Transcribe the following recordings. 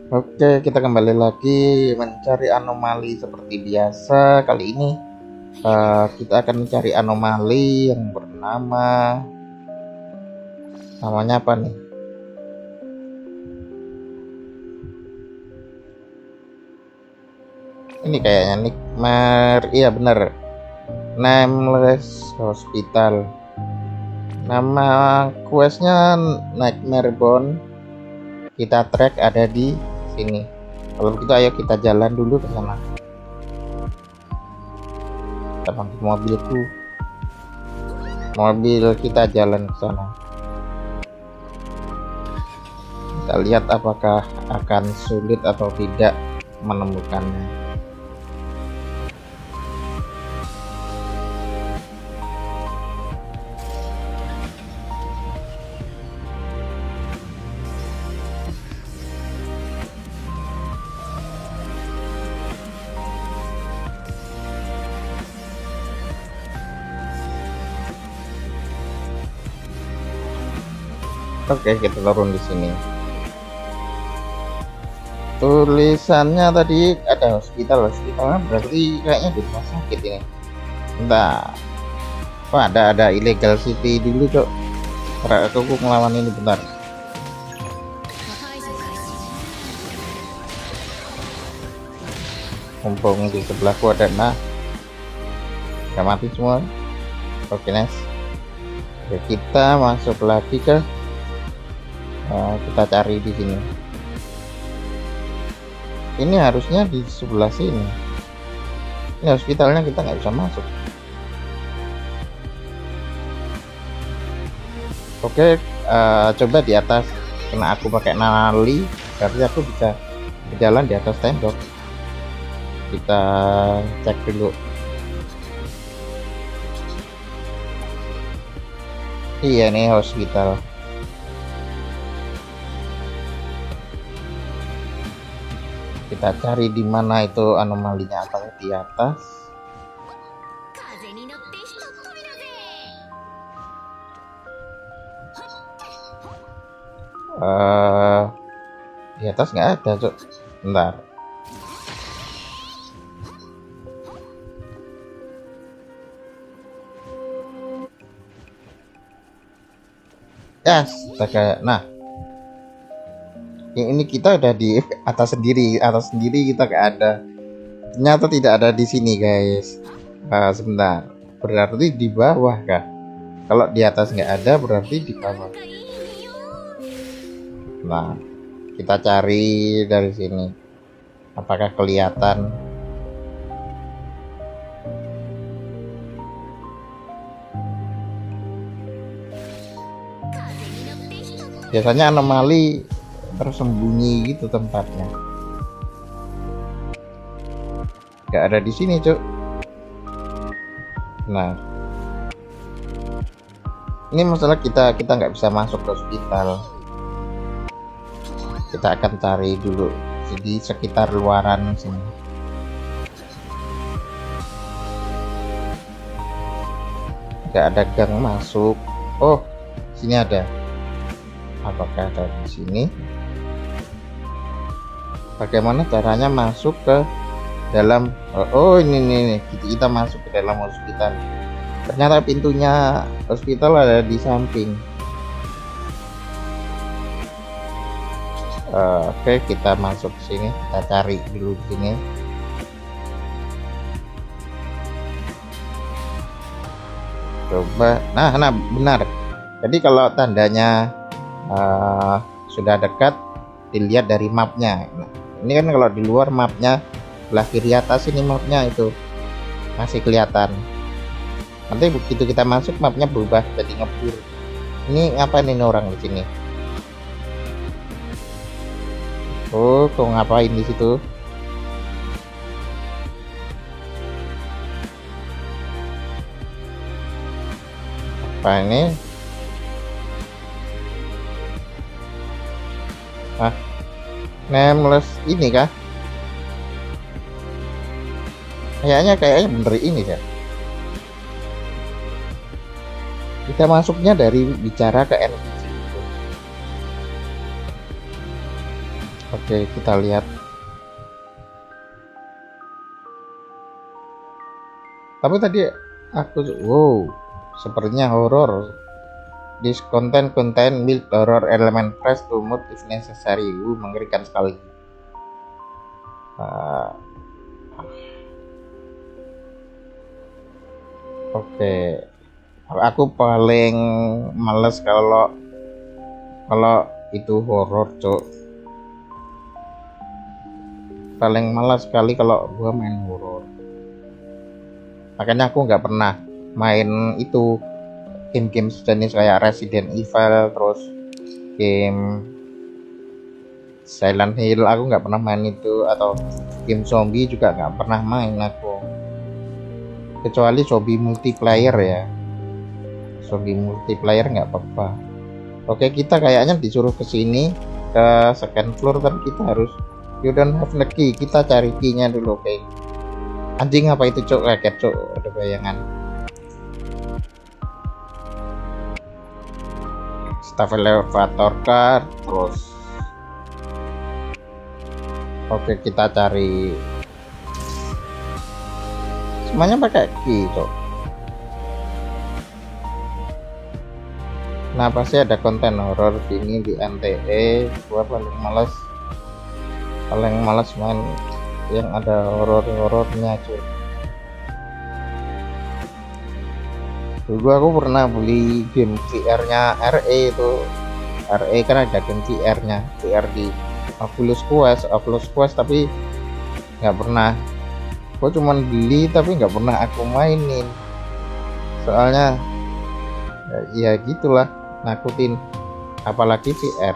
Oke, kita kembali lagi mencari anomali seperti biasa. Kali ini kita akan mencari anomali yang namanya apa nih? Ini kayaknya iya bener, Nameless Hospital. Nama questnya Nightmare Bone. Kita track ada di sini. Kalau begitu ayo kita jalan dulu ke sana. Kita panggil mobil kita jalan ke sana. Kita lihat apakah akan sulit atau tidak menemukannya. Oke, kita turun di sini. Tulisannya tadi ada hospital berarti kayaknya di rumah sakit ini. Bentar. Wah, ada illegal city dulu, Cok. Aku ngelawan ini bentar. Mumpung di sebelahku ada udah mati semua. Oke, nice. Oke, kita masuk lagi ke kita cari di sini. Ini harusnya di sebelah sini. Ini hospitalnya kita nggak bisa masuk. Oke, coba di atas. Karena aku pakai nali, berarti aku bisa berjalan di atas tembok. Kita cek dulu. Iya nih hospital. Kita cari di mana itu anomalinya, apakah di atas? Di atas nggak ada, Cok. Bentar. Yes, nah. Ini kita udah di atas sendiri kita nggak ada. Ternyata tidak ada di sini, guys. Sebentar, berarti di bawah kah? Kalau di atas nggak ada, berarti di bawah. Nah, kita cari dari sini. Apakah kelihatan? Biasanya anomali tersembunyi gitu tempatnya. Gak ada di sini, Cuk. Nah, ini masalah kita nggak bisa masuk ke hospital. Kita akan cari dulu di sekitar luaran sini. Gak ada gang masuk. Oh, sini ada. Apakah ada di sini? Bagaimana caranya masuk ke dalam? Oh, ini kita masuk ke dalam hospital. Ternyata pintunya hospital ada di samping. Oke, kita masuk ke sini. Kita cari dulu di sini. Coba. Nah, benar. Jadi kalau tandanya sudah dekat, dilihat dari mapnya. Nah, ini kan kalau di luar mapnya sebelah kiri atas, ini mapnya itu masih kelihatan. Nanti begitu kita masuk mapnya berubah jadi ngeblur. Ini ngapain ini orang di sini? Oh, kok ngapain di situ? Apa ini? Nameless ini kah? Kayaknya bener ini ya. Kita masuknya dari bicara ke NPC. Oke, kita lihat. Tapi tadi aku, wow, sepertinya horor. This content contain mild horror element fresh to mood if necessary. Mengerikan sekali. Oke, aku paling males kalau itu horor, cok. Paling malas sekali kalau gua main horor. Makanya aku nggak pernah main itu game-game sejenis kayak Resident Evil, terus game Silent Hill. Aku nggak pernah main itu, atau game zombie juga nggak pernah main aku, kecuali zombie multiplayer ya. Zombie multiplayer nggak apa-apa. Oke, kita kayaknya disuruh ke sini, ke second floor, tapi kita harus, you don't have the key, kita cari key-nya dulu. Oke. Anjing, apa itu, cok? Kaget, cok, ada bayangan. Staff elevator car, terus oke, kita cari semuanya pakai key, cok. Nah, pasti ada konten horor ini di NTE. Gua paling malas main yang ada horornya, cuy. Dulu aku pernah beli game VR-nya RE itu. RE kan ada game VR-nya, VR di Oculus Quest, tapi nggak pernah. Gua cuman beli tapi nggak pernah aku mainin. Soalnya ya gitulah, nakutin, apalagi VR.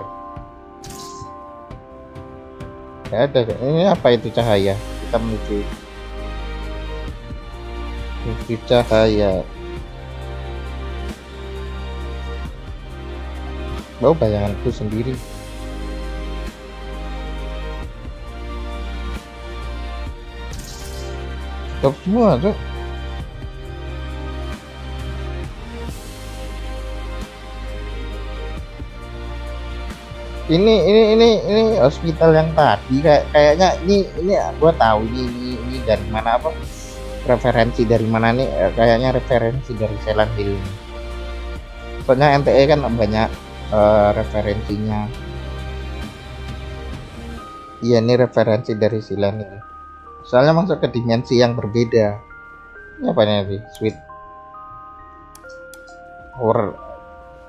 Ya ada, ini apa itu cahaya? Kita menuju cahaya. Bau bayanganku sendiri. Stop semua, tuh. Ini hospital yang tadi kayaknya ini gua tahu ini dari mana, apa referensi dari mana nih, kayaknya referensi dari Silent Hill. Soalnya NTE kan banyak referensinya. Iya, ini referensi dari Silent Hill. Soalnya masuk ke dimensi yang berbeda. Ini apa nih? Sweet power,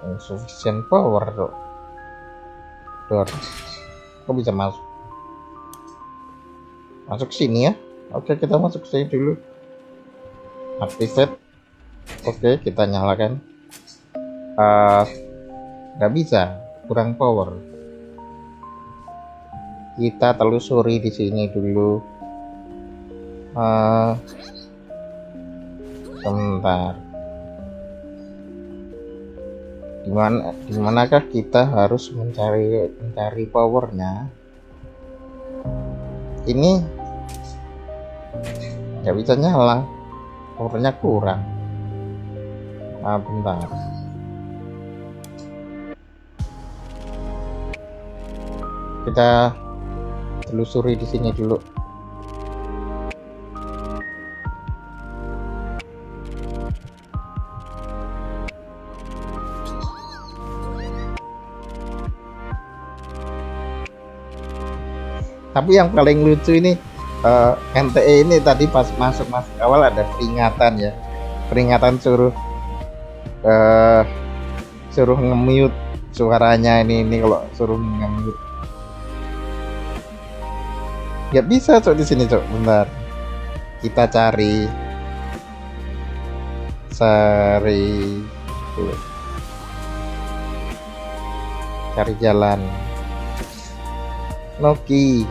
insufficient power, tuh. Kok bisa masuk sini ya? Oke, kita masuk sini dulu. Activate. Oke, kita nyalakan. Nggak bisa, kurang power. Kita telusuri di sini dulu. Sebentar. Dimanakah kita harus mencari powernya? Ini nggak bisa nyala, powernya kurang. Bentar. Kita telusuri di sini dulu. Tapi yang paling lucu ini, NTE ini tadi pas masuk awal ada peringatan ya, peringatan suruh nge-mute suaranya. Ini kalau suruh nge-mute nggak bisa, cok, di sini, cok. Bentar, kita cari jalan. Noki.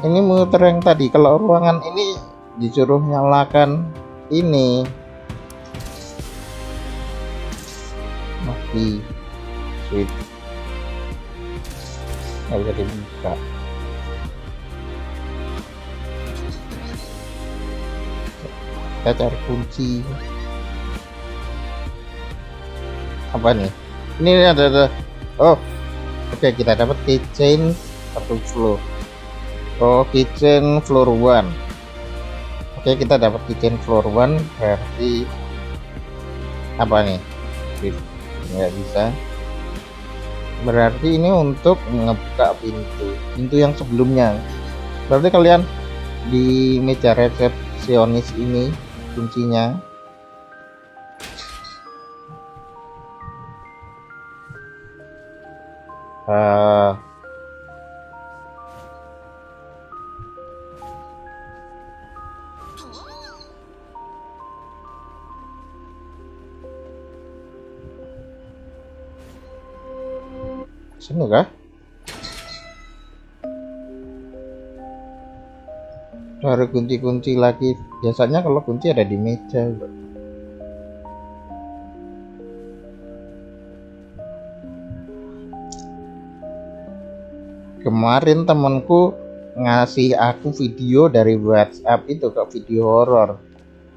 Ini muter yang tadi. Kalau ruangan ini disuruh nyalakan ini. Noki. Sweet. Nggak bisa dibuka. Kita cari kunci. Apa nih? Ini ada. Oh, oke, kita dapat keychain satu floor. Oh, kitchen floor 1. Oke, kita dapat kitchen floor 1 berarti apa nih? Nggak bisa. Berarti ini untuk ngebuka pintu yang sebelumnya. Berarti kalian di meja resepsionis ini kuncinya. Sini kah? Cari kunci-kunci lagi. Biasanya kalau kunci ada di meja. Kemarin temanku ngasih aku video dari WhatsApp itu, ke video horor.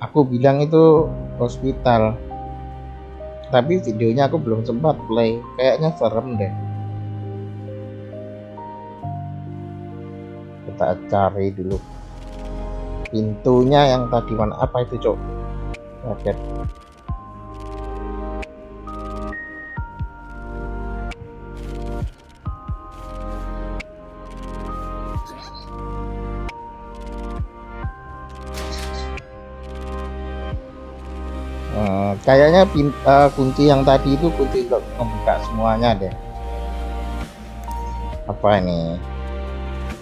Aku bilang itu hospital. Tapi videonya aku belum sempat play. Kayaknya serem deh. Kita cari dulu pintunya yang tadi mana. Apa itu, Cok? Kaget. Kayaknya kunci yang tadi itu kunci untuk membuka semuanya deh. Apa ini?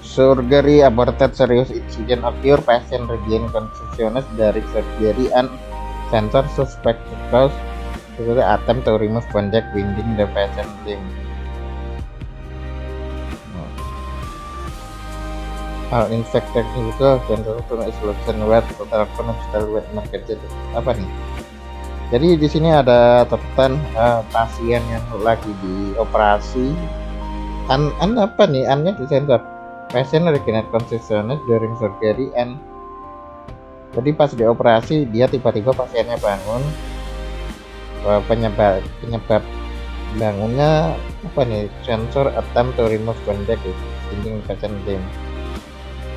Surgery aborted, serious incident occur, patient regain consciousness dari surgery and sensor suspect cause attempt to remove bandage binding the patient limb. All infected juga sensor isolation wet total hospital wet emergency. Apa nih? Jadi di sini ada catatan pasien yang lagi dioperasi. Apa nih? Annya di sensor. Patient regained consciousness during surgery and. Jadi pas dioperasi dia tiba-tiba pasiennya bangun. Penyebab bangunnya apa nih? Sensor attempt to remove bandage binding patient limb.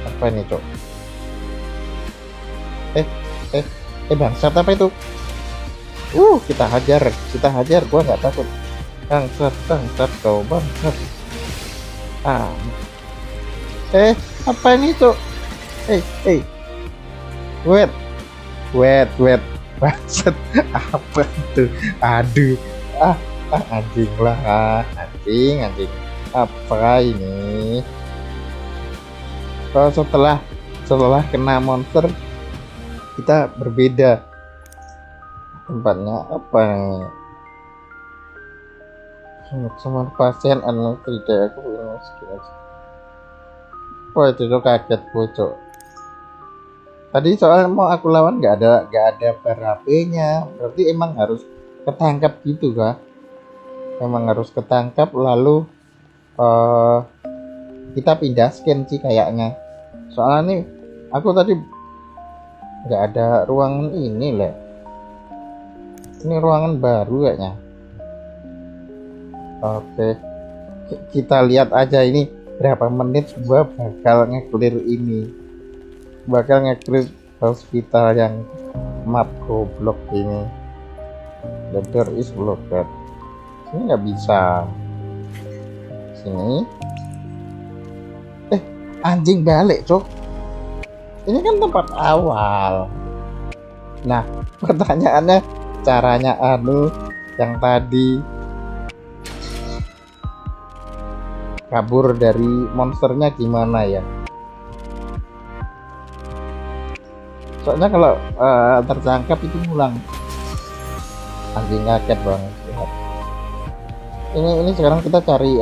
Apa nih, Cok? Bangsat apa itu? Kita hajar, gua nggak takut. Bangsat kau, bangsat. Apa ini, Cok? Wait, bangsat. Apa itu? Aduh, anjing lah, anjing. Apa ini? Kalau setelah kena monster kita berbeda. Tempatnya apa nih? Semua pasien anak tidak aku itu kaget bocok. Tadi soal mau aku lawan nggak ada HP-nya. Berarti emang harus ketangkap gitu kah? Emang harus ketangkap lalu kita pindah scan sih kayaknya. Soalnya nih aku tadi nggak ada ruangan ini lah. Ini ruangan baru kayaknya. Oke, kita lihat aja ini berapa menit gua bakal nge-clear ini. Bakal nge-clear hospital yang map goblok ini. The door is blocked. Ini nggak bisa. Sini. Anjing balik, Cok. Ini kan tempat awal. Nah, pertanyaannya caranya yang tadi kabur dari monsternya gimana ya? Soalnya kalau tertangkap itu pulang. Anjing kaget banget. Ini sekarang kita cari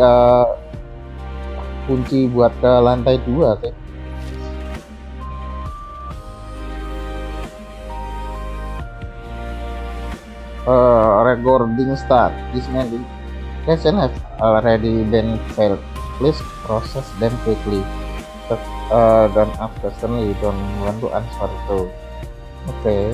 kunci buat ke lantai 2 sih. Recording start. This patient has already been failed. Please process them quickly. Don't ask question you don't want to answer to. Oke.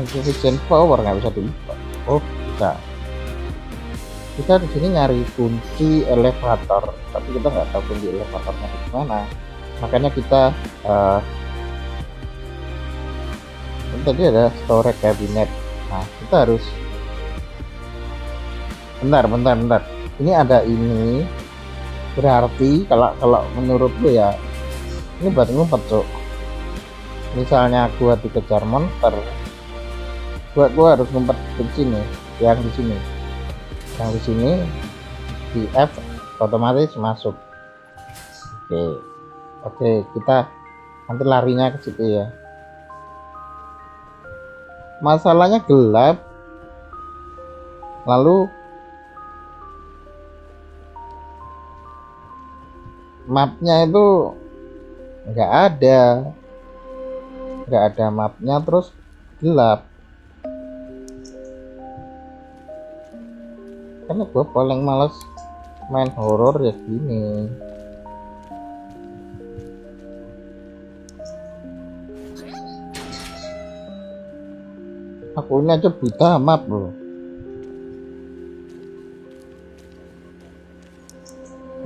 Insufficient power nggak bisa dibuka. Oh, bisa. Kita di sini nyari kunci elevator, tapi kita nggak tahu kunci elevatornya di mana. Makanya kita tadi ada storage cabinet. Nah, kita harus bentar. Ini ada ini. Berarti kalau menurut gue ya, ini buat ngumpet, Cuk. Misalnya gua dikejar monster, gua harus ngumpet di sini, yang di sini. Yang di sini di F otomatis masuk. Oke, kita nanti larinya ke situ ya. Masalahnya gelap, lalu mapnya itu nggak ada mapnya, terus gelap. Karena gue paling males main horor ya gini. Aku ini aja buta map loh.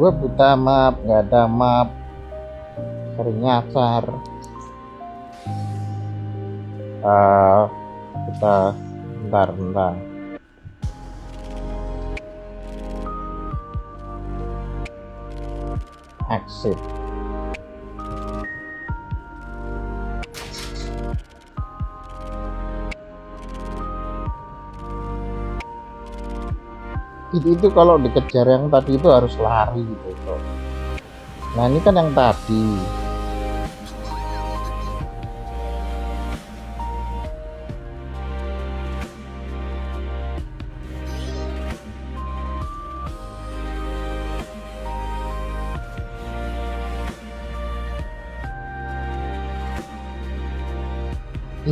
Gue buta map, nggak ada map, sering nyasar. Kita bentar. Exit. Itu kalau dikejar yang tadi itu harus lari gitu. Nah, ini kan yang tadi.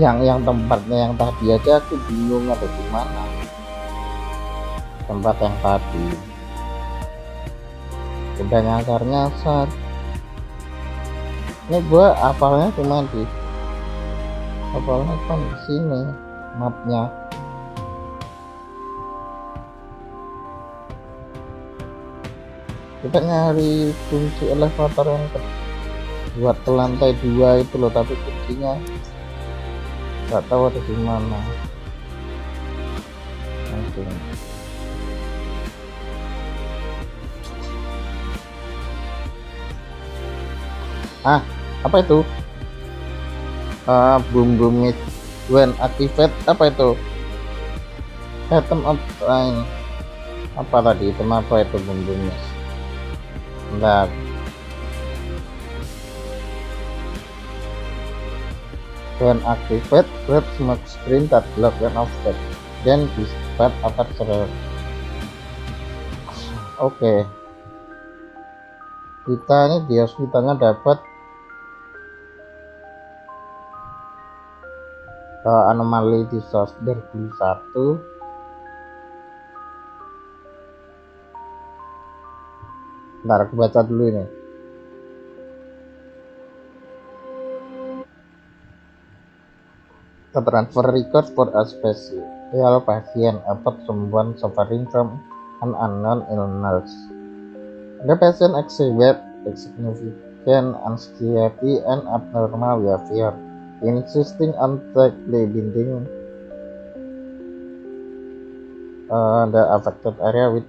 Yang tempatnya yang tadi aja aku bingung ada di mana tempat yang tadi. Udah nyasar. Ini gua apalnya cuma di sini mapnya. Kita nyari kunci elevator yang buat ke lantai 2 itu loh, tapi kuncinya nggak tahu ada di mana. Oke. Apa itu? Boom it when activate. Apa itu? Item of line. Apa tadi? Item apa itu boom it? Bentar. When activate, red smoke screen that block when offset, then dissipate after server. Oke. Kita ini di hospitalnya dapat anomali di source dari 1. Bentar, aku baca dulu ini. To transfer record for a special patient about someone suffering from an unknown illness. The patient exhibit significant anxiety and abnormal behavior, insisting on tightly binding the affected area with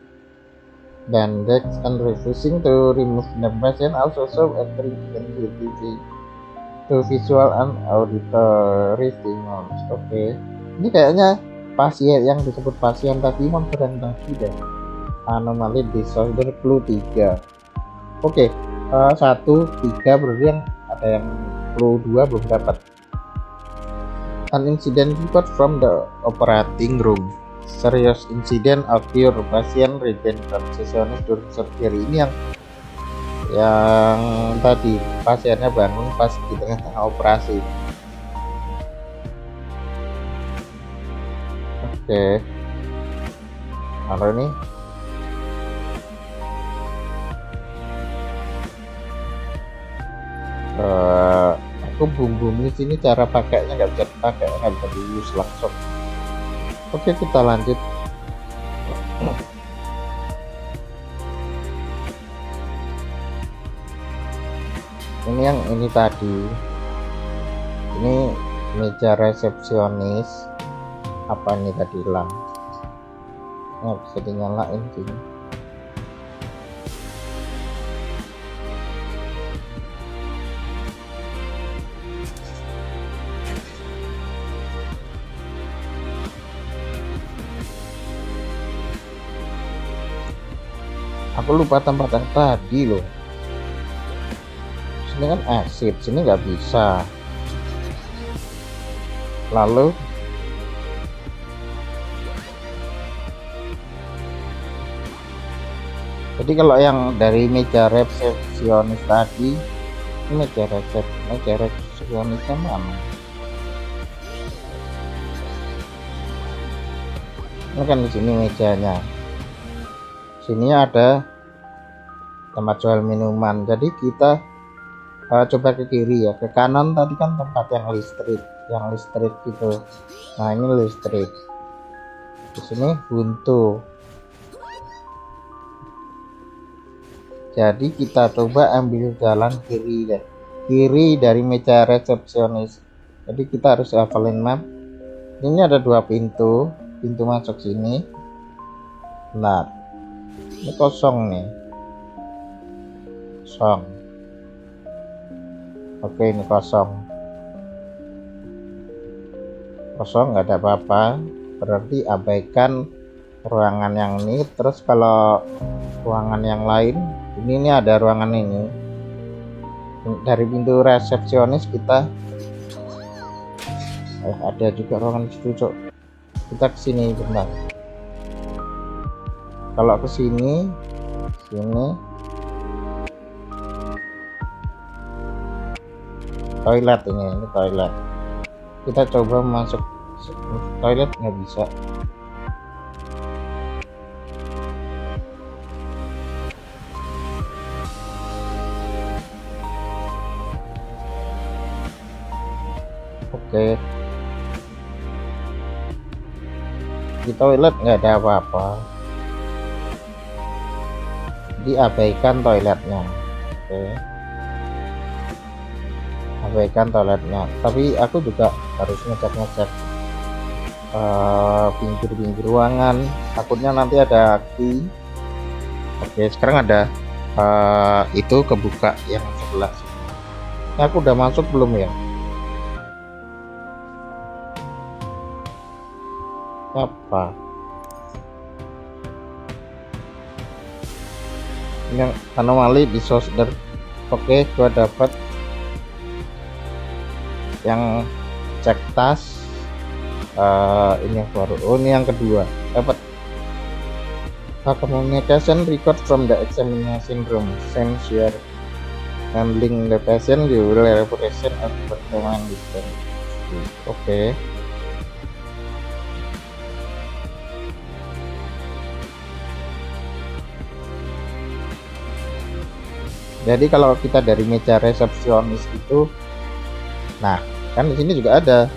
bandage and refusing to remove the patient. Also show a sensitivity to visual and auditory stimulus. Oke. Ini kayaknya pasien yang disebut pasien tadi monster yang tadi deh. Anomali disorder clue 3. Oke. 1, 3 berarti yang ada yang clue 2 belum dapat. An incident report from the operating room. Serious incident occur, patient remain conscious during surgery. Ini yang yang tadi pasiennya bangun pas di tengah-tengah operasi. Oke, kalau ini aku bumbu di sini cara pakainya nggak bisa dipakai, nggak bisa di use langsung. Oke, kita lanjut. Ini yang ini tadi, ini meja resepsionis. Apa ini tadi hilang? Nggak bisa dinyalain sini. Aku lupa tempat yang tadi loh. Sini kan exit, sini nggak bisa. Lalu jadi kalau yang dari meja resepsionis tadi, ini meja resepsionisnya mana? Ini kan di sini mejanya. Sini ada tempat jual minuman. Jadi kita coba ke kiri ya, ke kanan tadi kan tempat yang listrik gitu. Nah ini listrik. Di sini buntu. Jadi kita coba ambil jalan kiri ya, kiri dari meja resepsionis. Jadi kita harus hafalin map. Ini ada 2 pintu masuk sini. Nah, ini kosong nih, kosong. Oke, ini kosong, nggak ada apa-apa, berarti abaikan ruangan yang ini. Terus kalau ruangan yang lain, ini ada ruangan ini. Dari pintu resepsionis kita ada juga ruangan situ, Cok. Kita kesini bentar. Kalau ke sini toilet, ini toilet. Kita coba masuk toilet, nggak bisa. Oke, di toilet nggak ada apa-apa, diabaikan toiletnya. Oke, abaikan toiletnya, tapi aku juga harus ngecek pinggir ruangan, takutnya nanti ada key. Oke, sekarang ada itu kebuka yang sebelah sini. Ini aku udah masuk belum ya? Apa ini anomali di solder? Oke, gua dapat yang cek tas. Ini yang baru. Oh, ini yang kedua dapat. Communication record from the examination room. Since you are handling the patient, you will reputation of performance distance. Oke. Jadi kalau kita dari meja resepsionis itu, nah kan di sini juga ada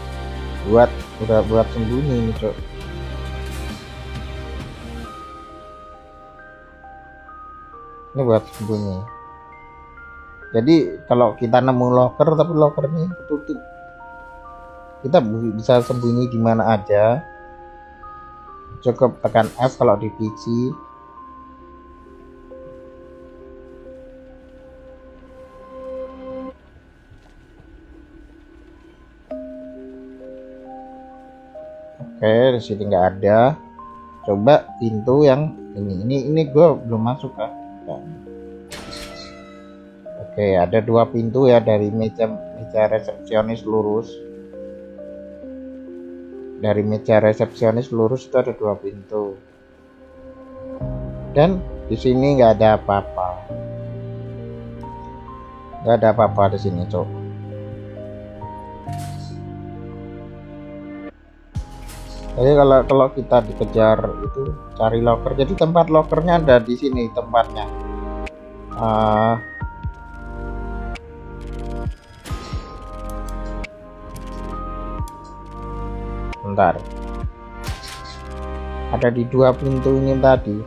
udah buat sembunyi nih, Cok. Ini buat sembunyi. Jadi kalau kita nemu locker tapi lockernya tutup, kita bisa sembunyi di mana aja. Cukup tekan F kalau di PC. Oke, di sini nggak ada. Coba pintu yang ini gue belum masuk kan. Oke, ada 2 pintu ya dari meja resepsionis lurus. Dari meja resepsionis lurus itu ada 2 pintu. Dan di sini nggak ada apa-apa. nggak ada apa-apa di sini, Cok. Jadi kalau kita dikejar itu cari locker, jadi tempat lokernya ada di sini tempatnya. Bentar, ada di 2 pintu ini tadi.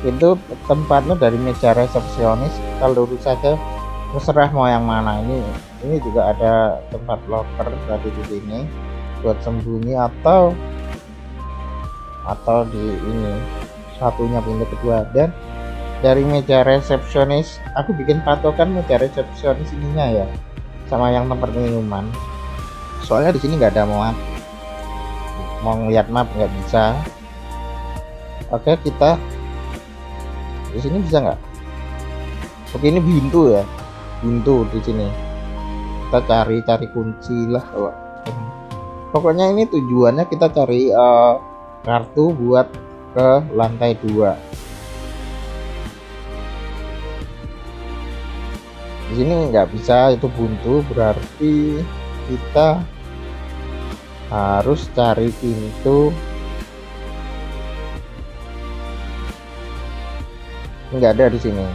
Itu tempatnya dari meja resepsionis, kita lurus saja, terserah mau yang mana. Ini juga ada tempat locker tadi di sini buat sembunyi, atau di ini satunya pintu kedua. Dan dari meja resepsionis aku bikin patokan meja resepsionis ininya ya sama yang tempat minuman, soalnya di sini nggak ada map, mau ngeliat map nggak bisa. Oke, kita di sini bisa nggak? Oke, ini pintu ya, pintu di sini kita cari kunci lah. Pokoknya ini tujuannya kita cari kartu buat ke lantai 2. Di sini nggak bisa, itu buntu, berarti kita harus cari pintu. Nggak ada di sini.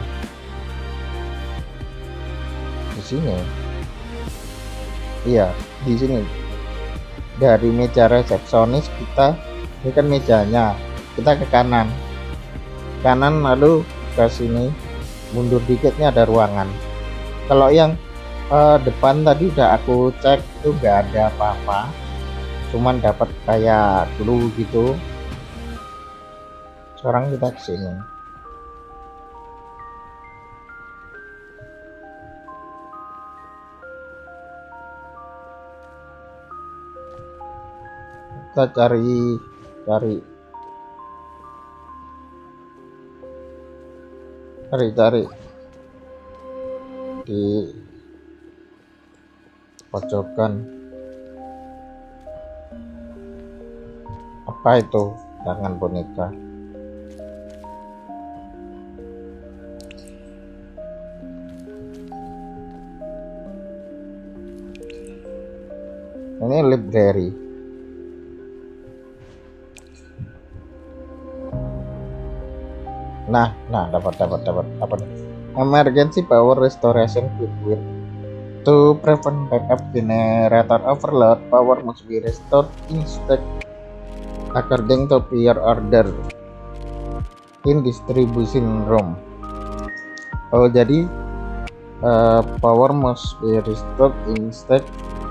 Di sini, iya, di sini. Dari meja resepsionis kita, ini kan mejanya, kita ke kanan, lalu ke sini, mundur dikitnya ada ruangan. Kalau yang depan tadi udah aku cek, itu nggak ada apa-apa, cuman dapat kayak clue gitu. Sekarang kita ke sini. Kita cari di pojokan. Apa itu? Tangan boneka. Ini library. Nah, dapat apa nih? Emergency power restoration quick to prevent backup generator overload. Power must be restored instead according to prior order in distribution room. Oh, jadi power must be restored instead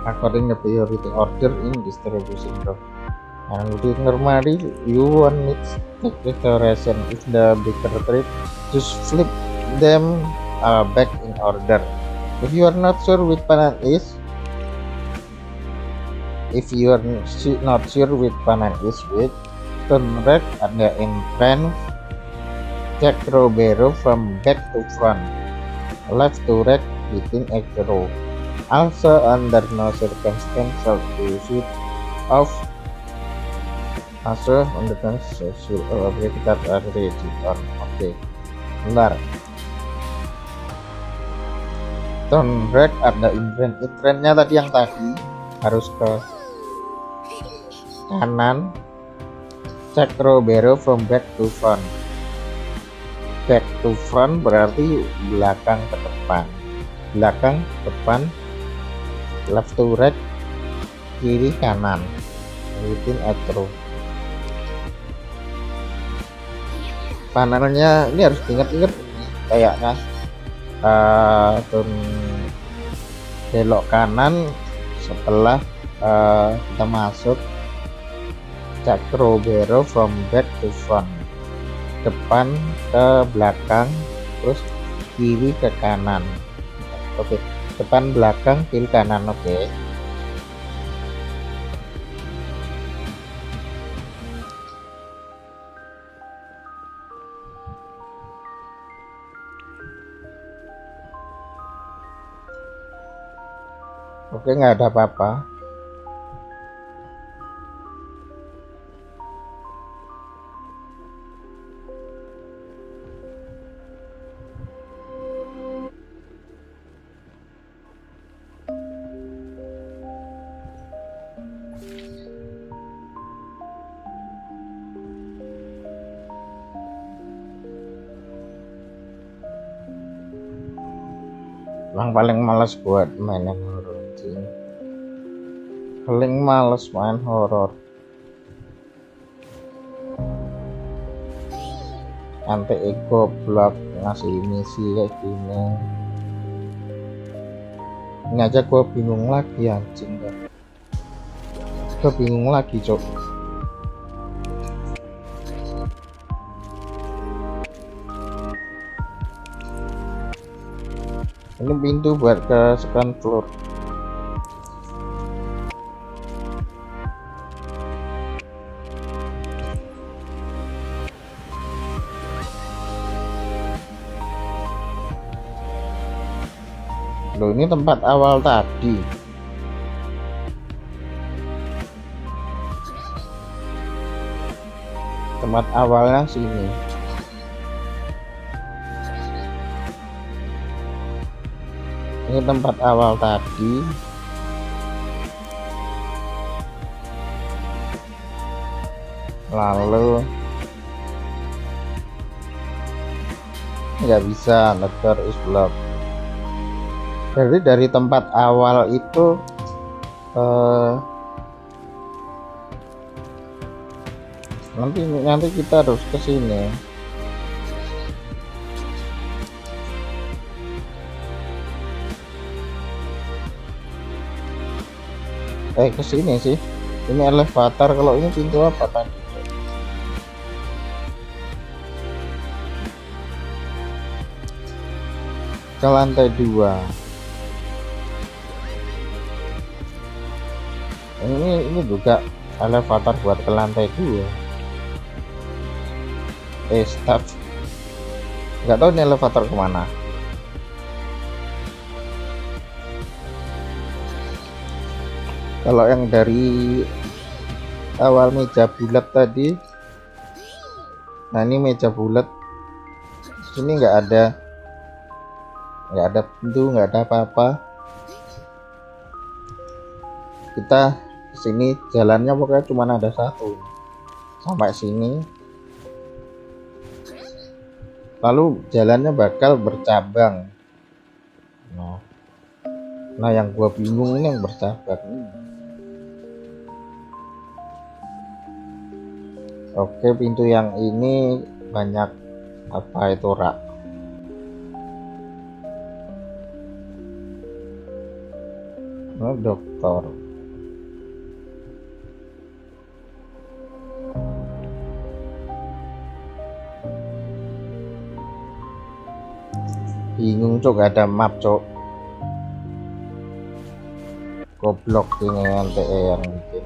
according to priority order in distribution room. And normally you want it restoration. If the bigger trip, just flip them back in order. If you are not sure which panel is, which, turn right at the entrance, check row barrow from back to front, left to right within each row. Also, under no circumstance shall you switch off. Also, under no kita ready on. Oke, bentar. Turn right at the entrance. Entrance-nya tadi yang tadi harus ke kanan. Check row barrow from back to front. Back to front berarti belakang ke depan. Belakang, depan, left to right, kiri kanan, within a row. Panelnya ini harus diingat-ingat kayaknya. Turn belok kanan setelah kita masuk. Check row barrow from back to front, depan ke belakang, terus kiri ke kanan. Oke, depan belakang kiri kanan. Oke. Oke, nggak ada apa-apa. Yang paling males buat mainan horor sih. Paling males main horor. Nanti goblok ngasih misi kayak gini. Ini aja gue bingung lagi anjing kan. Gue bingung lagi cok. Ini pintu buat ke second floor. Loh, ini tempat awal tadi. Tempat awalnya sini. Ini tempat awal tadi. Lalu nggak bisa, the door is blocked. Jadi dari tempat awal itu nanti kita harus ke sini. Ke sini sih. Ini elevator, kalau ini pintu apa tadi? Ke lantai 2. Ini juga elevator buat ke lantai 2. Stop. Nggak tahu ini elevator kemana. Kalau yang dari awal meja bulat tadi, nah ini meja bulat, sini nggak ada pintu, nggak ada apa-apa. Kita sini jalannya pokoknya cuma ada satu sampai sini, lalu jalannya bakal bercabang. Nah yang gua bingung ini yang bercabang ini. Oke, pintu yang ini banyak apa itu rak. Nah, dokter. Bingung cok, gak ada map cok. Goblok ini NTE yang bikin.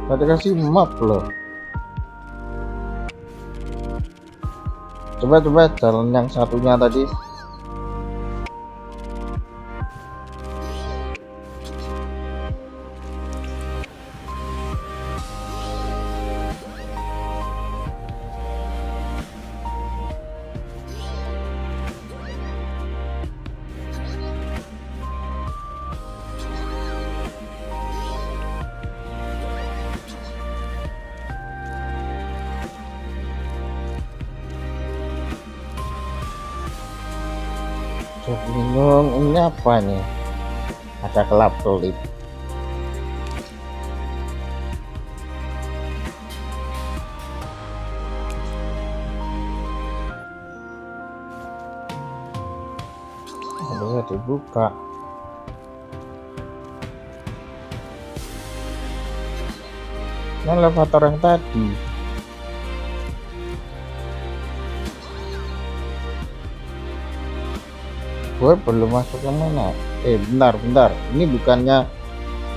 Tadi kasih map loh. Coba jalan yang satunya tadi. Bingung ini apa nih, ada kelap-kelip. Bisa dibuka. Ini elevator yang tadi. Gue belum masuk ke mana. Bentar, ini bukannya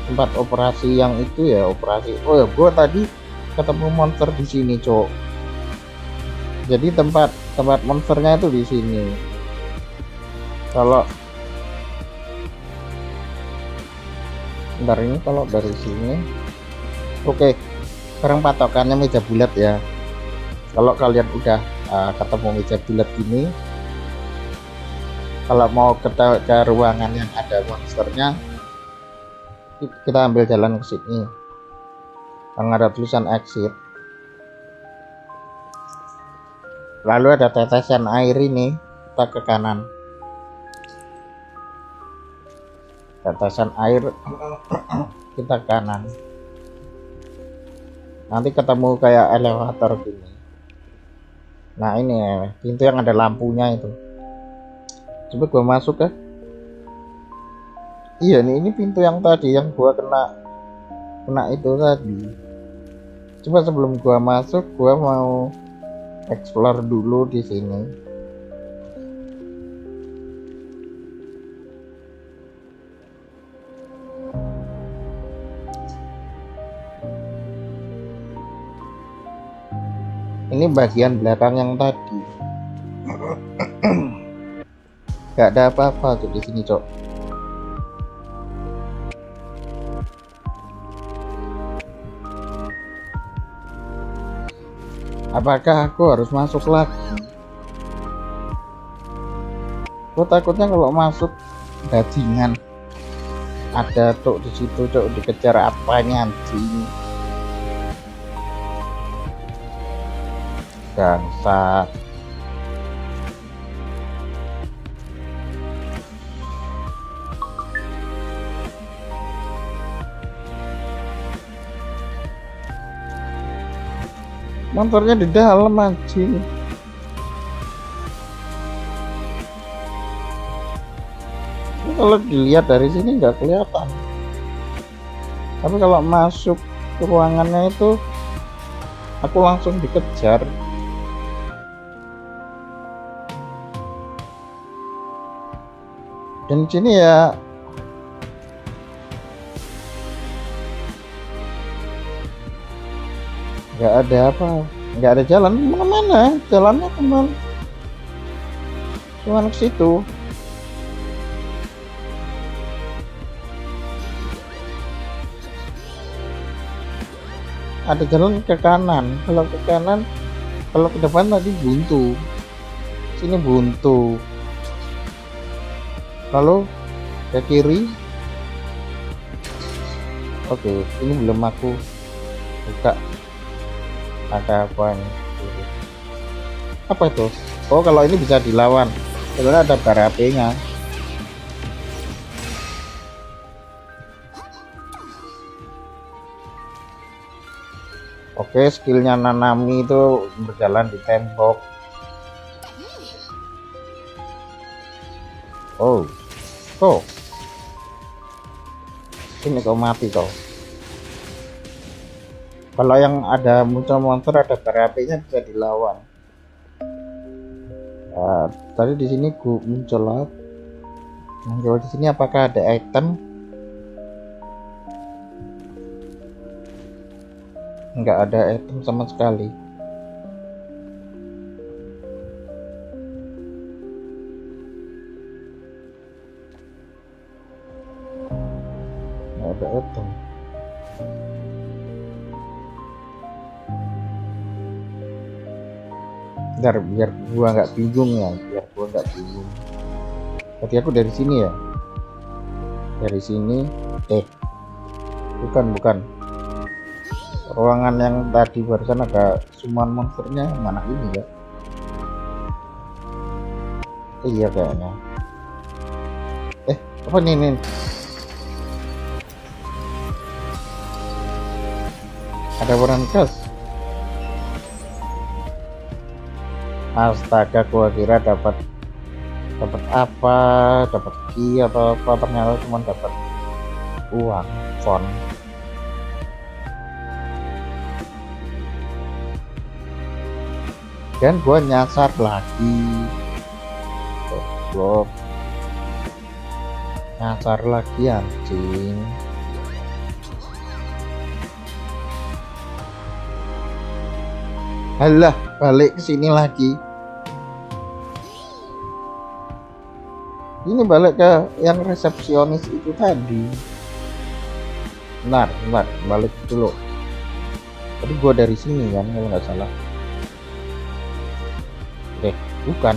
tempat operasi yang itu ya, operasi. Oh ya, gue tadi ketemu monster di sini cok. Jadi tempat monsternya itu di sini. Kalau bentar, ini kalau dari sini, oke. Sekarang patokannya meja bulat ya. Kalau kalian udah ketemu meja bulat ini, kalau mau ke ruangan yang ada monsternya, kita ambil jalan ke sini yang ada tulisan exit. Lalu ada tetesan air ini, kita ke kanan. Tetesan air kita ke kanan. Nanti ketemu kayak elevator gini. Nah ini ya, pintu yang ada lampunya itu. Coba gua masuk ya. Iya nih, ini pintu yang tadi yang gua kena itu tadi. Coba sebelum gua masuk, gua mau explore dulu di sini. Ini bagian belakang yang tadi. Gak ada apa-apa tuh di sini, Cok. Apakah aku harus masuk lagi? Aku takutnya kalau masuk bajingan. Ada tuh di situ, Cok, dikejar apanya anjing. Bangsat. Motornya di dalam anjing. Ini kalau dilihat dari sini nggak kelihatan, tapi kalau masuk ke ruangannya itu aku langsung dikejar. Dan sini ya nggak ada apa, nggak ada jalan mana-mana, jalannya cuman ke situ. Ada jalan ke kanan, kalau ke kanan, kalau ke depan tadi buntu, sini buntu. Lalu ke kiri, oke, ini belum aku buka. Ada apa nih? Apa itu? Oh, kalau ini bisa dilawan. Sebenarnya ada bara apinya. Oke, skillnya Nanami itu berjalan di tembok. Oh, kok ini kau mati kau. Kalau yang ada muncul monster, ada bara apinya, bisa dilawan. Tadi di sini gua muncul apa? Muncul di sini, apakah ada item? Nggak ada item sama sekali. Nggak ada item. Bentar, biar gua nggak bingung ya, Tadi aku dari sini ya, dari sini. Bukan. Ruangan yang tadi barusan ada summon monsternya, mana ini ya? Iya kayaknya. Apa nih? Ada warna gas. Astaga, gua kira dapat apa, dapat key atau apa, ternyata cuma dapat uang font. Dan gua nyasar lagi, goblok, nyasar lagi anjing. Halah, balik ke sini lagi. Ini balik ke yang resepsionis itu tadi. Bentar, balik dulu. Tadi gua dari sini kan, kalau nggak salah. Bukan.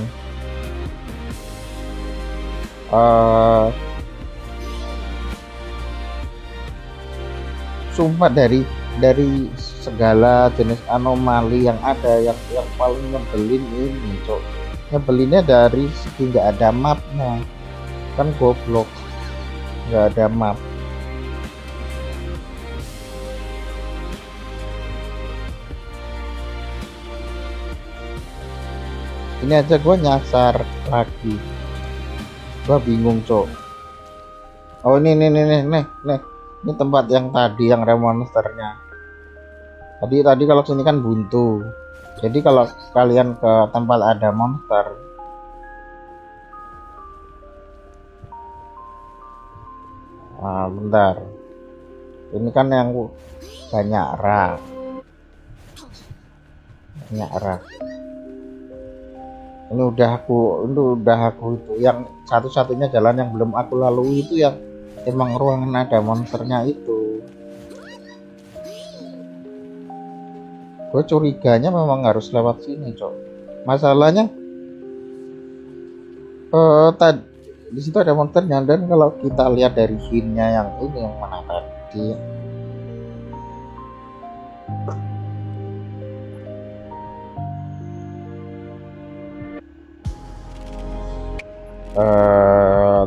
Sumpah dari segala jenis anomali yang ada. Yang paling nyebelin ini cok, nyebelinnya dari segi nggak ada mapnya, kan goblok, nggak ada map. Ini aja gua nyasar lagi, gua bingung cok. Oh ini tempat yang tadi yang ada monsternya. Tadi kalau sini kan buntu. Jadi kalau kalian ke tempat ada monster, bentar. Ini kan yang banyak rak. Ini udah aku itu yang satu-satunya jalan yang belum aku lalui itu yang emang ruangan ada monsternya itu. Gue curiganya memang harus lewat sini cok. Masalahnya tadi di situ ada monsternya, dan kalau kita lihat dari hintnya yang ini yang mana tadi,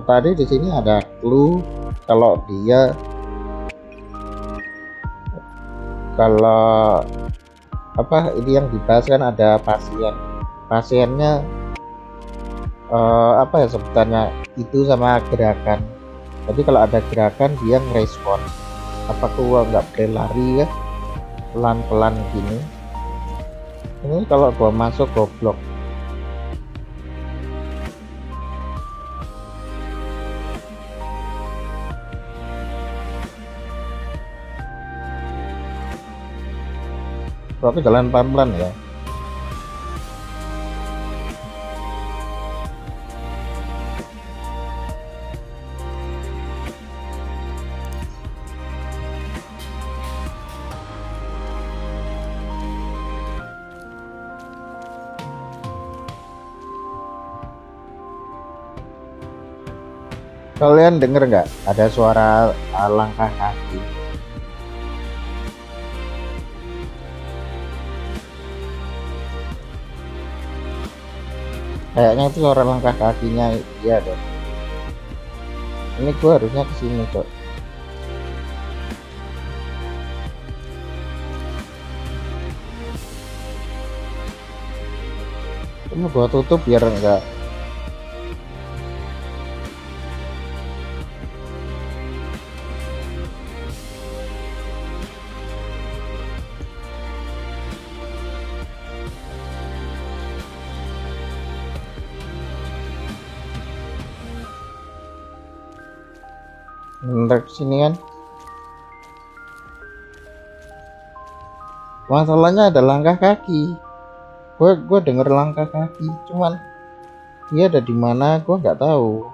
tadi di sini ada clue kalau apa ini yang dibahas kan ada pasiennya apa ya sebutannya itu sama gerakan. Jadi kalau ada gerakan dia ngerespon. Apa gua nggak boleh lari ya, pelan-pelan gini. Ini kalau gua masuk goblok. Tapi jalan pelan-pelan ya. Kalian denger nggak ada suara langkah kaki? Kayaknya itu suara langkah kakinya. Iya deh. Ini gua harusnya kesini cok. Ini gua tutup biar enggak. Bentar sini kan. Masalahnya ada langkah kaki. Gue denger langkah kaki, cuman dia ada di mana gue nggak tahu.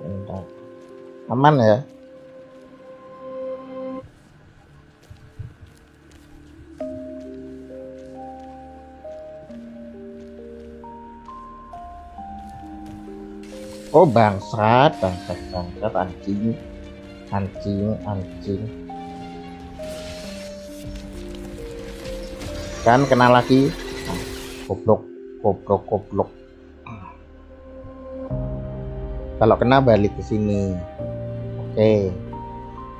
Bentar. Aman ya. Oh bangsat anjing kan kena lagi. Goblok kalau kena balik ke sini.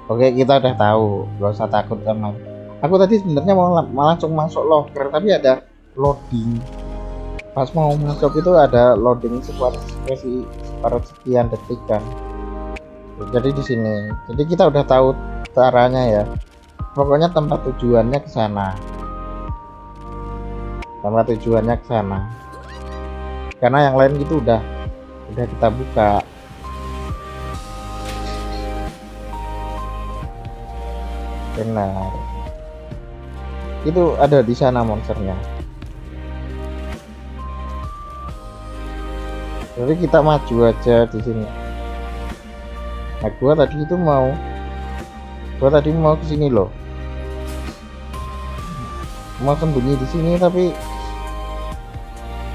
Oke kita udah tahu, gak usah takut sama aku. Tadi sebenarnya mau langsung masuk locker tapi ada loading. Pas mau masuk itu ada loading sekian detik kan. Jadi di sini. Jadi kita udah tahu caranya ya. Pokoknya tempat tujuannya ke sana. Karena yang lain gitu udah kita buka. Benar. Itu ada di sana monsternya. Jadi kita maju aja di sini. Nah, gua tadi mau ke sini loh. Mau sembunyi di sini tapi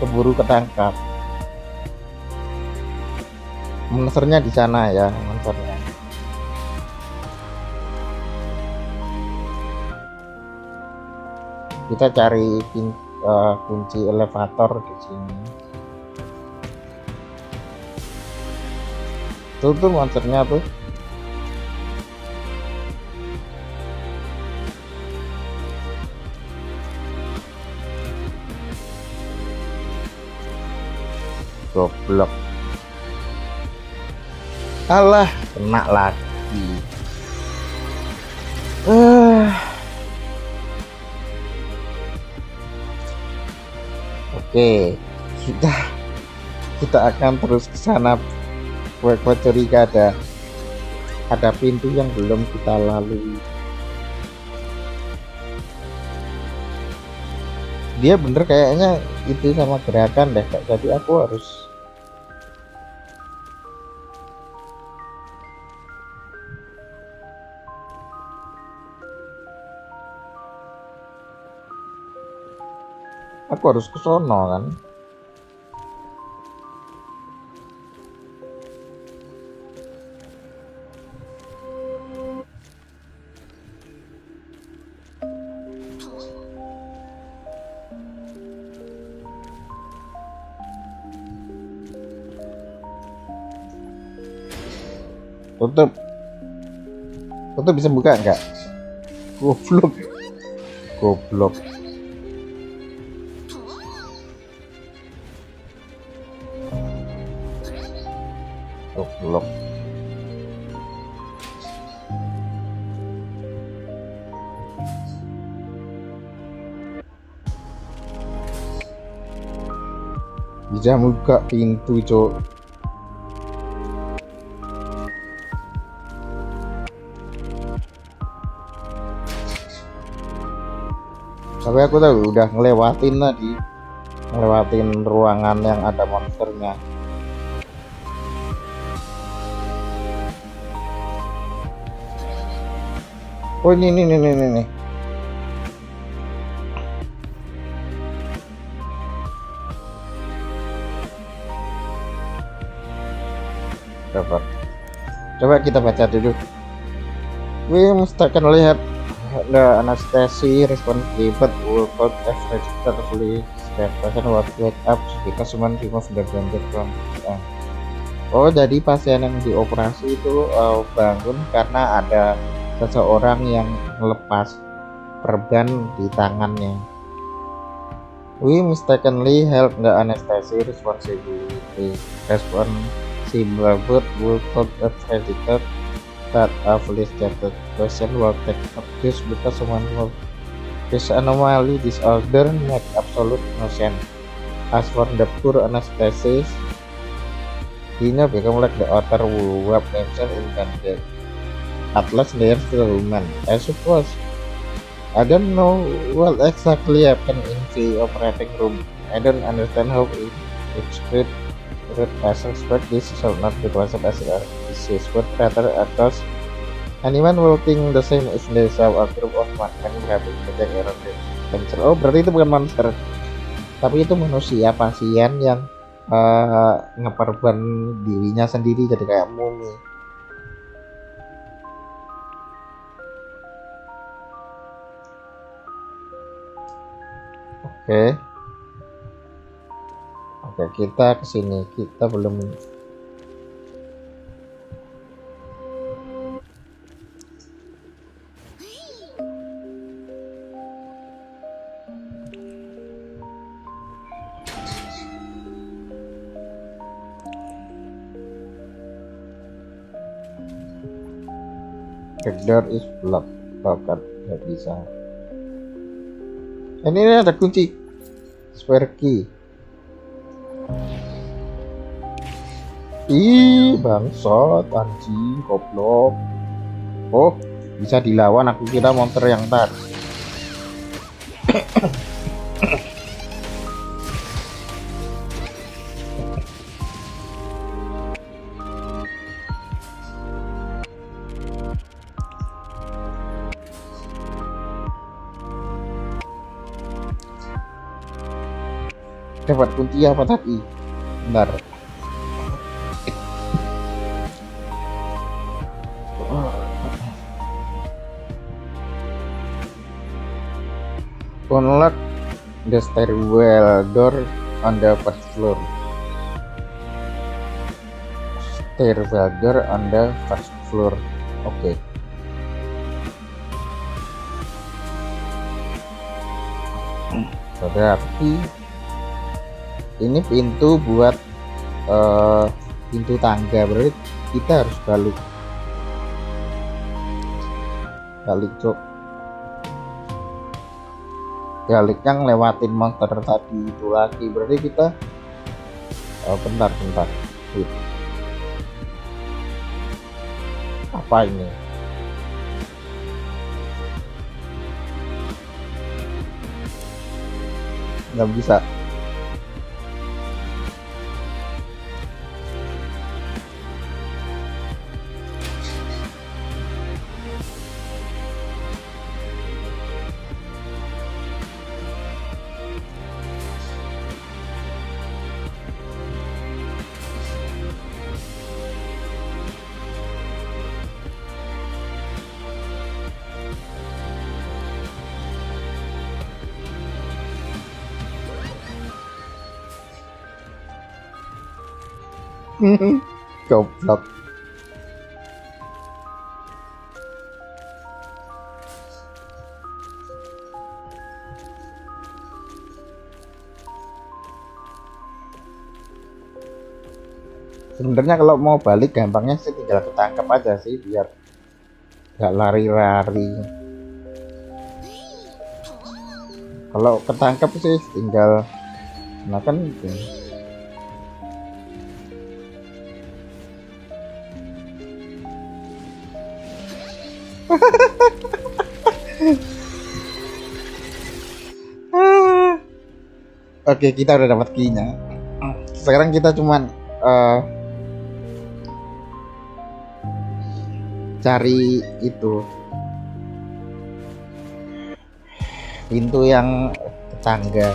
keburu ketangkap. Monsternya di sana ya, monsternya. Kita cari kunci elevator di sini. Tuh monsternya tuh. Goblok. Alah, kena lagi. Oke, kita akan terus ke sana. Gue curiga ada pintu yang belum kita lalui. Dia bener kayaknya itu sama gerakan deh, jadi aku harus ke sono kan. Tutup bisa buka enggak? Goblok. Goblok. Bisa buka pintu, cok. Tapi aku tahu udah ngelewatin ruangan yang ada monsternya. Oh ini. Coba kita baca dulu. We mistakenly had the anesthesia response given will cause effectively that person was wake up because someone removed the blanket from his arm. Oh, jadi pasien yang dioperasi itu bangun karena ada seseorang yang melepas perban di tangannya. We mistakenly held the anesthesia responsibility will cause effective that a police that the patient will take up this because someone will this anomaly disorder make absolute no sense. As for the poor anesthetist, he now become like the author who wrap himself in bandage. At last there's the woman, I suppose. I don't know what exactly happened in the operating room. I don't understand how it's great patients, but this should not be classified as a disease, but rather across anyone will think the same if they saw a group of mankind having attack around the. Oh, berarti itu bukan monster, tapi itu manusia pasien yang ngeperban dirinya sendiri jadi kayak mumi. Oke, kita kesini. Kita belum. The door is blocked. Bahkan nggak bisa. Ini ada kunci. Spare key. Ih, bangsat, anjing, goblok. Oh, bisa dilawan. Aku kira monster yang tadi. Dapat kunci apa tadi? Bentar. Unlock the stairwell door on the first floor. Stairwell door on the first floor. Oke. Berarti ini pintu buat pintu tangga, berarti kita harus balik cok. Baliknya ngelewatin monster tadi itu lagi, berarti kita bentar. Wait. Apa ini? Nggak bisa. Goblok. Sebenarnya kalau mau balik gampangnya sih tinggal ketangkep aja sih, biar nggak lari-lari. Kalau ketangkep sih tinggal makan gitu. Oke, kita udah dapat key-nya. Sekarang kita cuman cari itu pintu yang tangga.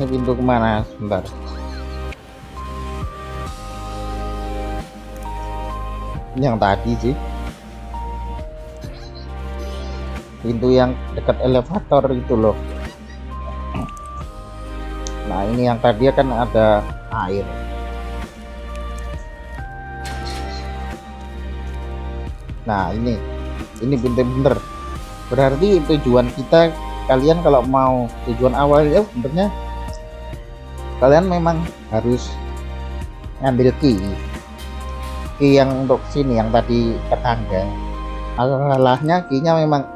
Ini pintu kemana? Sebentar. Ini yang tadi sih. Pintu yang dekat elevator itu loh. Nah, ini yang tadi kan ada air. Nah, ini pintu bener. Berarti tujuan kita, kalian kalau mau tujuan awalnya sebenarnya kalian memang harus ngambil key yang untuk sini, yang tadi ke tangga. Alahnya key-nya memang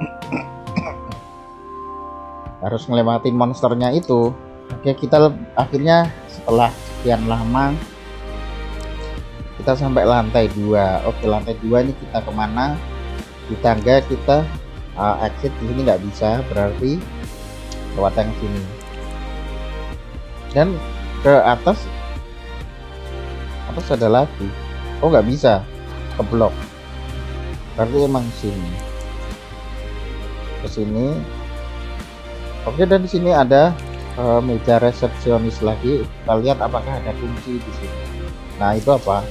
harus melewati monsternya itu. Oke, kita akhirnya setelah sekian lama kita sampai lantai 2. Oke, lantai 2 ini kita kemana? Di tangga kita exit di sini nggak bisa, berarti lewat yang sini. Dan ke atas ada lagi. Oh, nggak bisa, keblok. Berarti emang sini, ke sini. Oke, dan di sini ada meja resepsionis lagi. Kita lihat apakah ada kunci di sini. Nah, itu apa?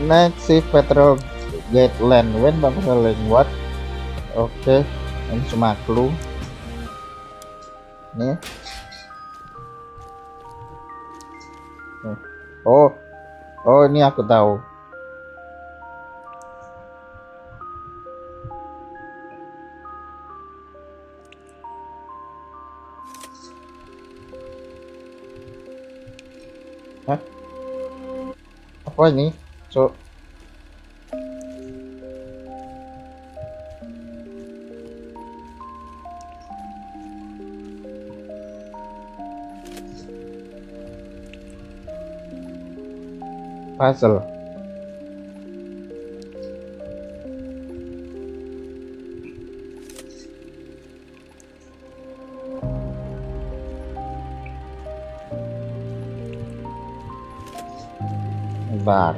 Next, save patrol gate land when patrolling what? Oke, ini cuma clue. Nih. Oh, ini aku tahu. Hah? Apa ini? Puzzle. Bentar.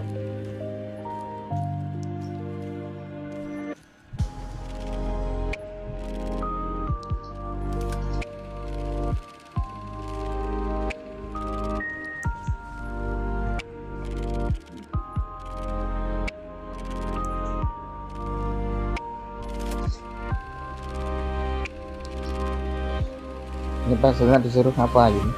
Ini puzzle-nya disuruh ngapain?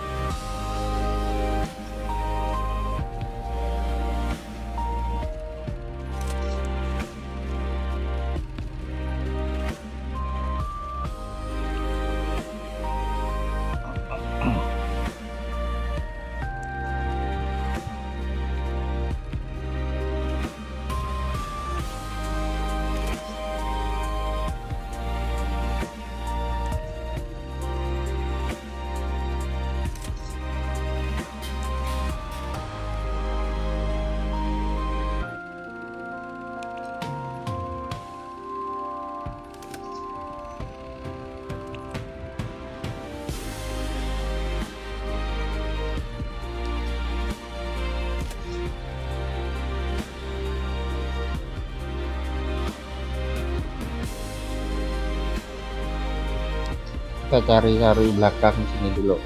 Kita cari-cari belakang sini dulu.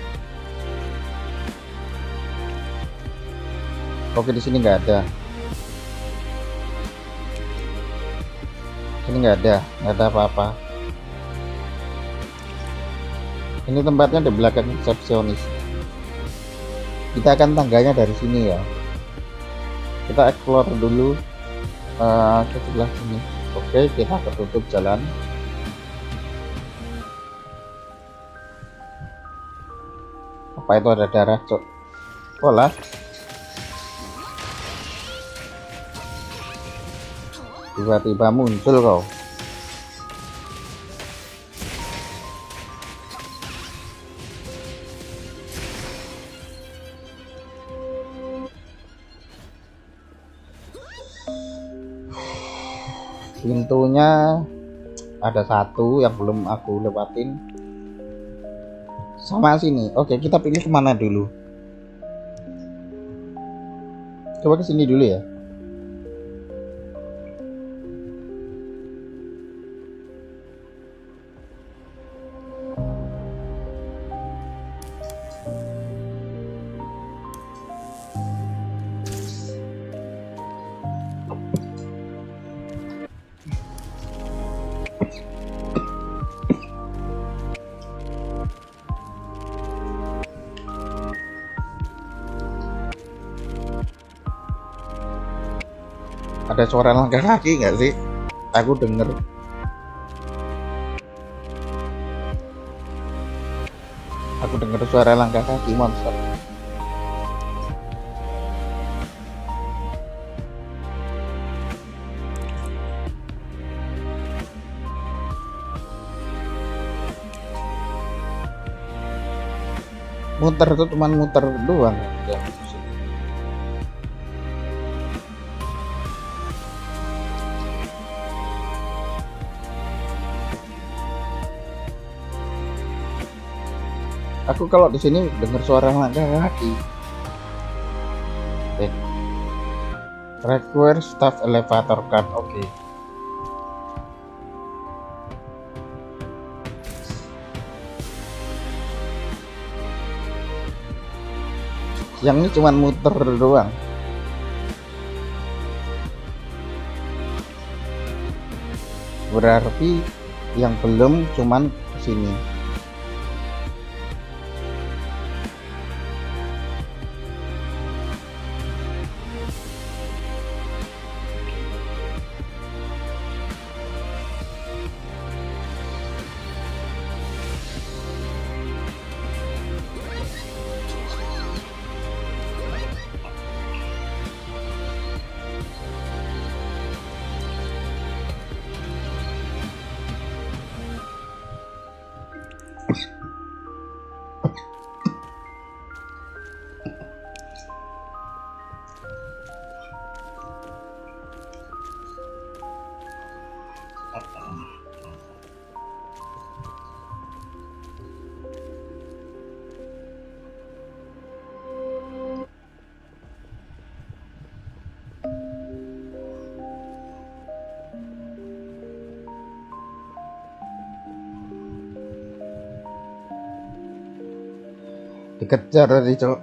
Oke, di sini nggak ada. Sini nggak ada apa-apa. Ini tempatnya di belakang resepsionis. Kita akan tangganya dari sini ya. Kita explore dulu ke sebelah sini. Oke, kita ketutup jalan. Apa itu, ada darah, cok? Pola. Tiba-tiba muncul kau. Pintunya ada satu yang belum aku lewatin. Sama sini. Oke, kita pilih kemana dulu? Coba ke sini dulu ya. Ada suara langkah kaki nggak sih? Aku denger. Aku denger suara langkah kaki monster. Muter tuh cuman muter doang ya. Aku kalau di sini dengar suara langkah kaki. Oke. Require staff elevator card. Oke. Yang ini cuman muter doang. Berarti yang belum cuman sini. Dikejar tadi, cok.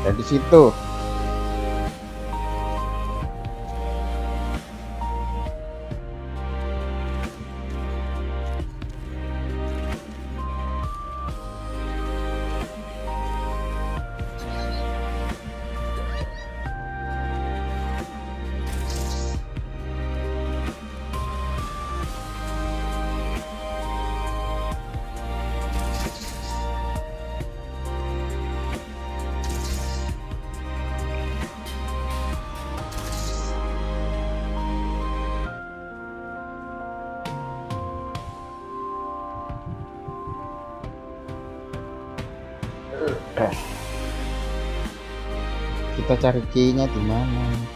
Dari situ. Kita cari key-nya di mana?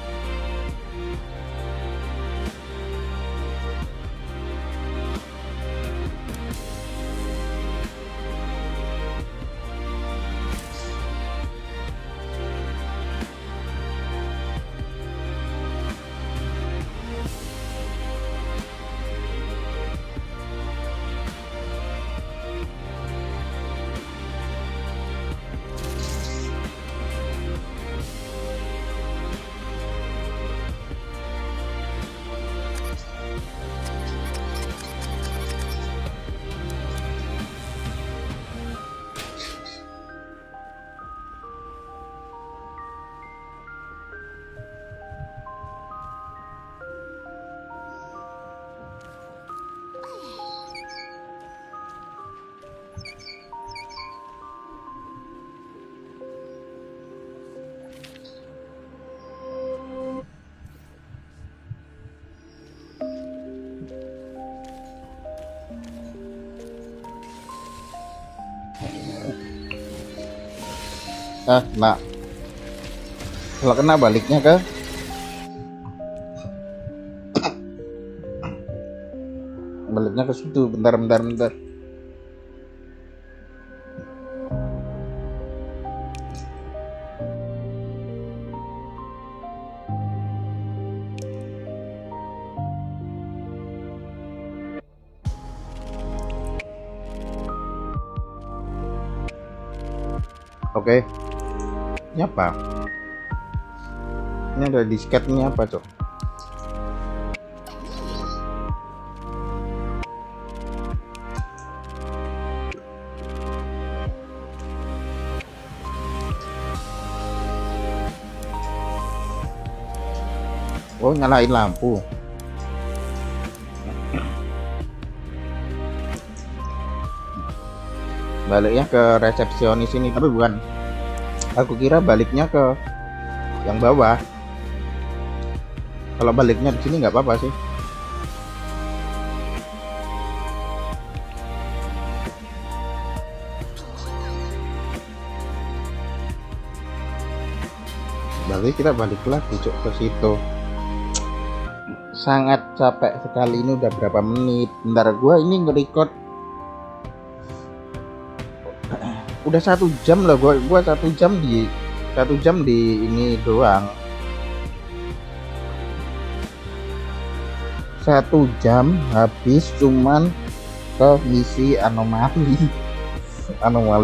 Nah, kalau kena baliknya ke situ. Bentar. Oke. Ini apa? Ini ada disketnya apa, Cok? Oh, nyalain lampu. Baliknya ke resepsionis ini, tapi bukan. Aku kira baliknya ke yang bawah. Kalau baliknya di sini nggak apa-apa sih. Berarti kita balik lagi, Cok, ke situ. Sangat capek sekali. Ini udah berapa menit? Bentar, gua ini nge-record udah 1 jam lah. Gua 1 jam di ini doang. 1 jam habis cuman ke misi anomali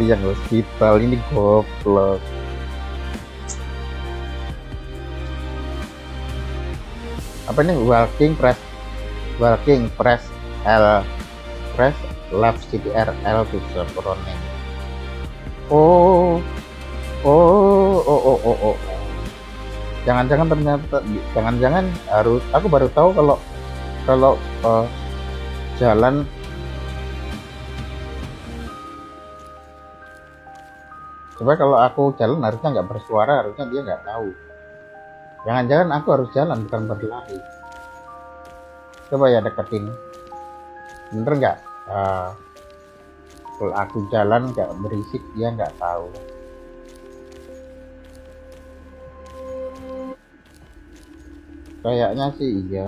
yang hospital. Ini goblok. Apa ini? Walking press L, press left CTR L to stop running. Oh. Jangan-jangan ternyata harus, aku baru tahu kalau jalan coba kalau aku jalan harusnya nggak bersuara, harusnya dia nggak tahu. Jangan-jangan aku harus jalan bukan berlari. Coba ya deketin, bener nggak? Kalau aku jalan nggak berisik, dia nggak tahu. Kayaknya sih iya.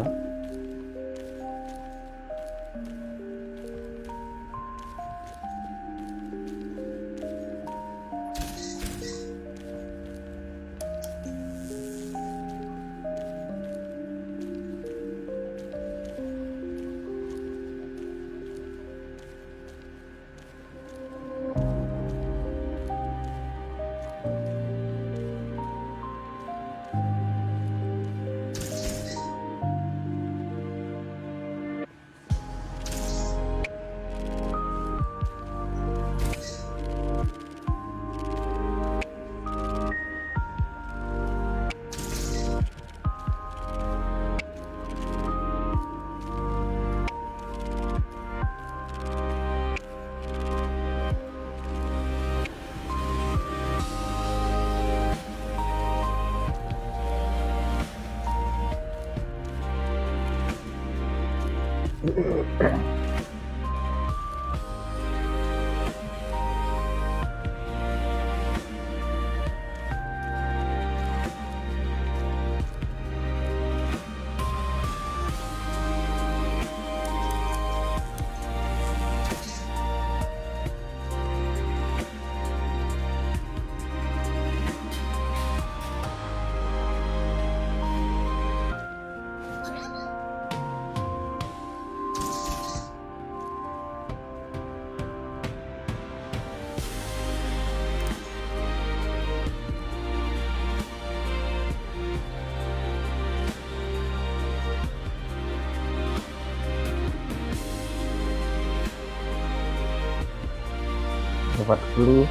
dapat clue.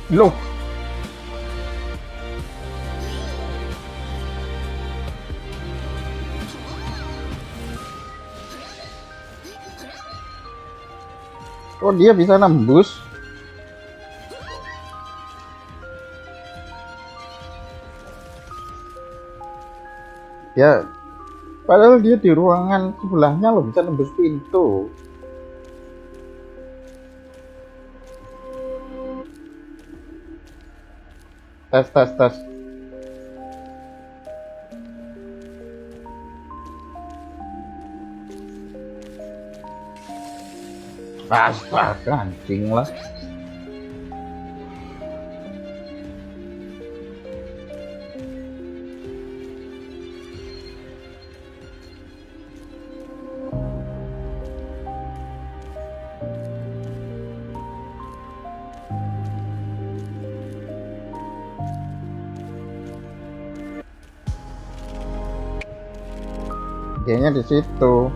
Loh, oh dia bisa nembus. Ya, padahal dia di ruangan sebelahnya loh, bisa nembus pintu. Tes. Astaga, anjing lah. Kayaknya di situ.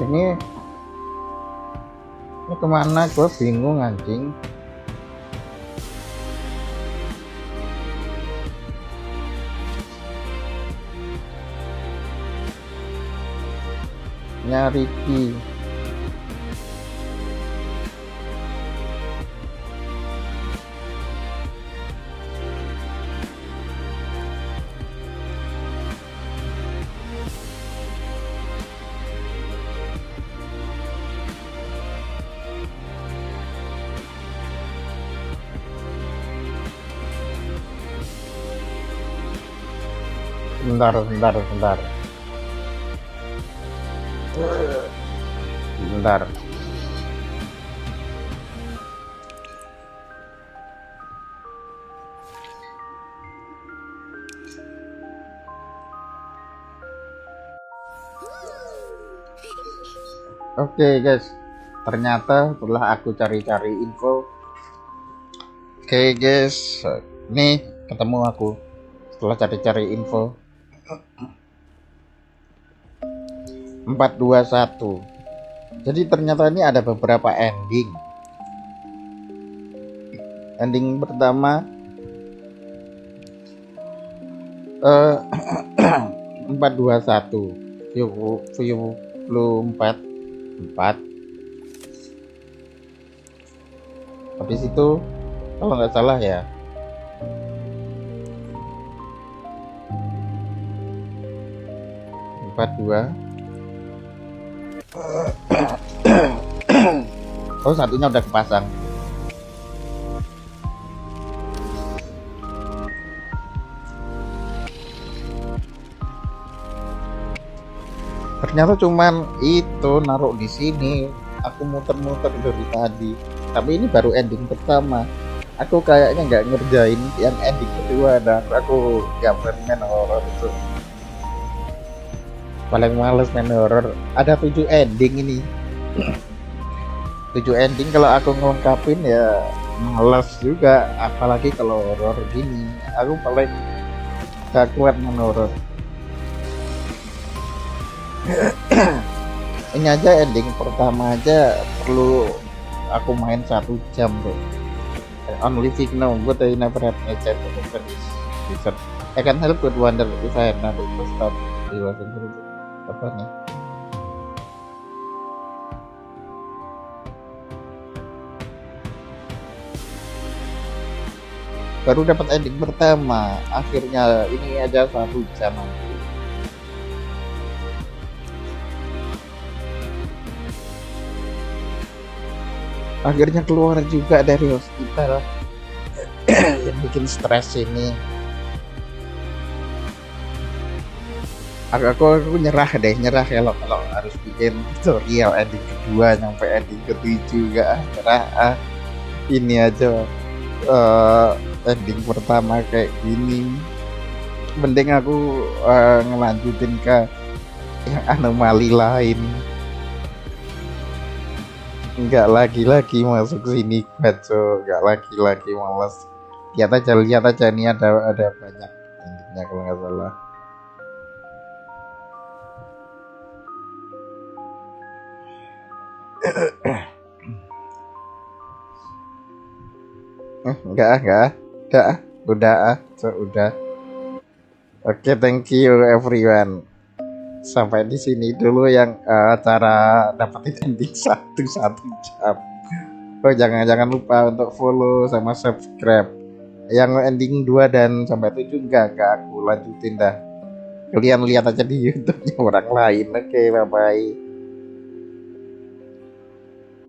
Ini kemana, gue bingung anjing. Nyari key. Bentar. Oke guys, ternyata setelah aku cari-cari info, oke guys, ini ketemu aku setelah cari-cari info. 421. Jadi ternyata ini ada beberapa ending. Ending pertama 421 view 4 habis itu kalau nggak salah ya Oh, satunya udah kepasang. Ternyata cuman itu naruh di sini. Aku muter-muter dari tadi. Tapi ini baru ending pertama. Aku kayaknya nggak ngerjain yang ending kedua, dan aku nggak berani main horror itu. Paling males main horror. Ada 7 ending ini. 7 ending kalau aku ngelengkapin ya males juga, apalagi kalau horror gini. Aku paling gak kuat main horror. Ini aja ending pertama aja perlu aku main 1 jam bro. Only signal but I never had a chance to open this wizard. I can help with wonder if I had not to stop the wasn't apa nih. Baru dapat ending pertama, akhirnya ini aja 1 jam. Akhirnya keluar juga dari hospital. Yang bikin stres ini. Aku nyerah kalau harus bikin tutorial ending kedua sampai ending ke-7 gak nyerah. Ini aja ending pertama kayak gini. Mending aku ngelanjutin ke yang anomali lain. Enggak lagi masuk sini baco, enggak lagi males. Lihat aja ini ada banyak endingnya kalau nggak salah. Enggak, udah. Oke, thank you everyone. Sampai di sini dulu yang cara dapetin ending 1 jam. Oh, jangan lupa untuk follow sama subscribe. Yang ending 2 dan sampai 7 enggak aku lanjutin dah. Kalian lihat aja di YouTube-nya orang lain. Oke, bye bye.